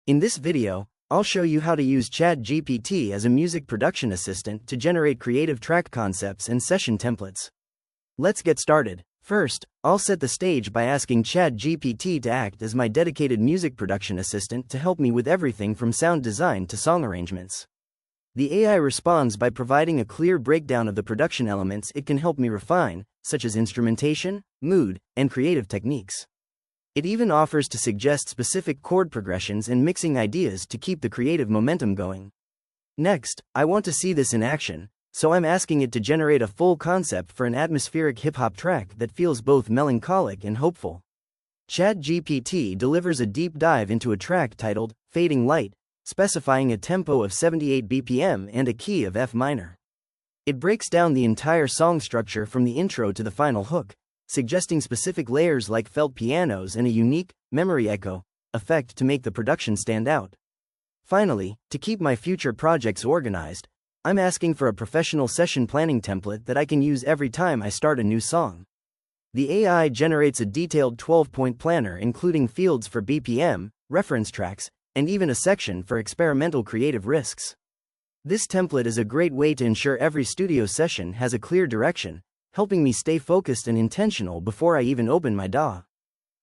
In this video, I'll show you how to use ChatGPT as a music production assistant to generate creative track concepts and session templates. Let's get started. First, I'll set the stage by asking ChatGPT to act as my dedicated music production assistant to help me with everything from sound design to song arrangements. The AI responds by providing a clear breakdown of the production elements it can help me refine, such as instrumentation, mood, and creative techniques. It even offers to suggest specific chord progressions and mixing ideas to keep the creative momentum going. Next, I want to see this in action, so I'm asking it to generate a full concept for an atmospheric hip-hop track that feels both melancholic and hopeful. ChatGPT delivers a deep dive into a track titled Fading Light, specifying a tempo of 78 BPM and a key of F minor. It breaks down the entire song structure from the intro to the final hook, suggesting specific layers like felt pianos and a unique, memory echo effect to make the production stand out. Finally, to keep my future projects organized, I'm asking for a professional session planning template that I can use every time I start a new song. The AI generates a detailed 12-point planner including fields for BPM, reference tracks, and even a section for experimental creative risks. This template is a great way to ensure every studio session has a clear direction, helping me stay focused and intentional before I even open my DAW.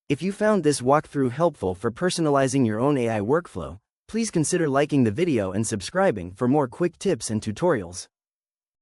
If you found this walkthrough helpful for personalizing your own AI workflow, please consider liking the video and subscribing for more quick tips and tutorials.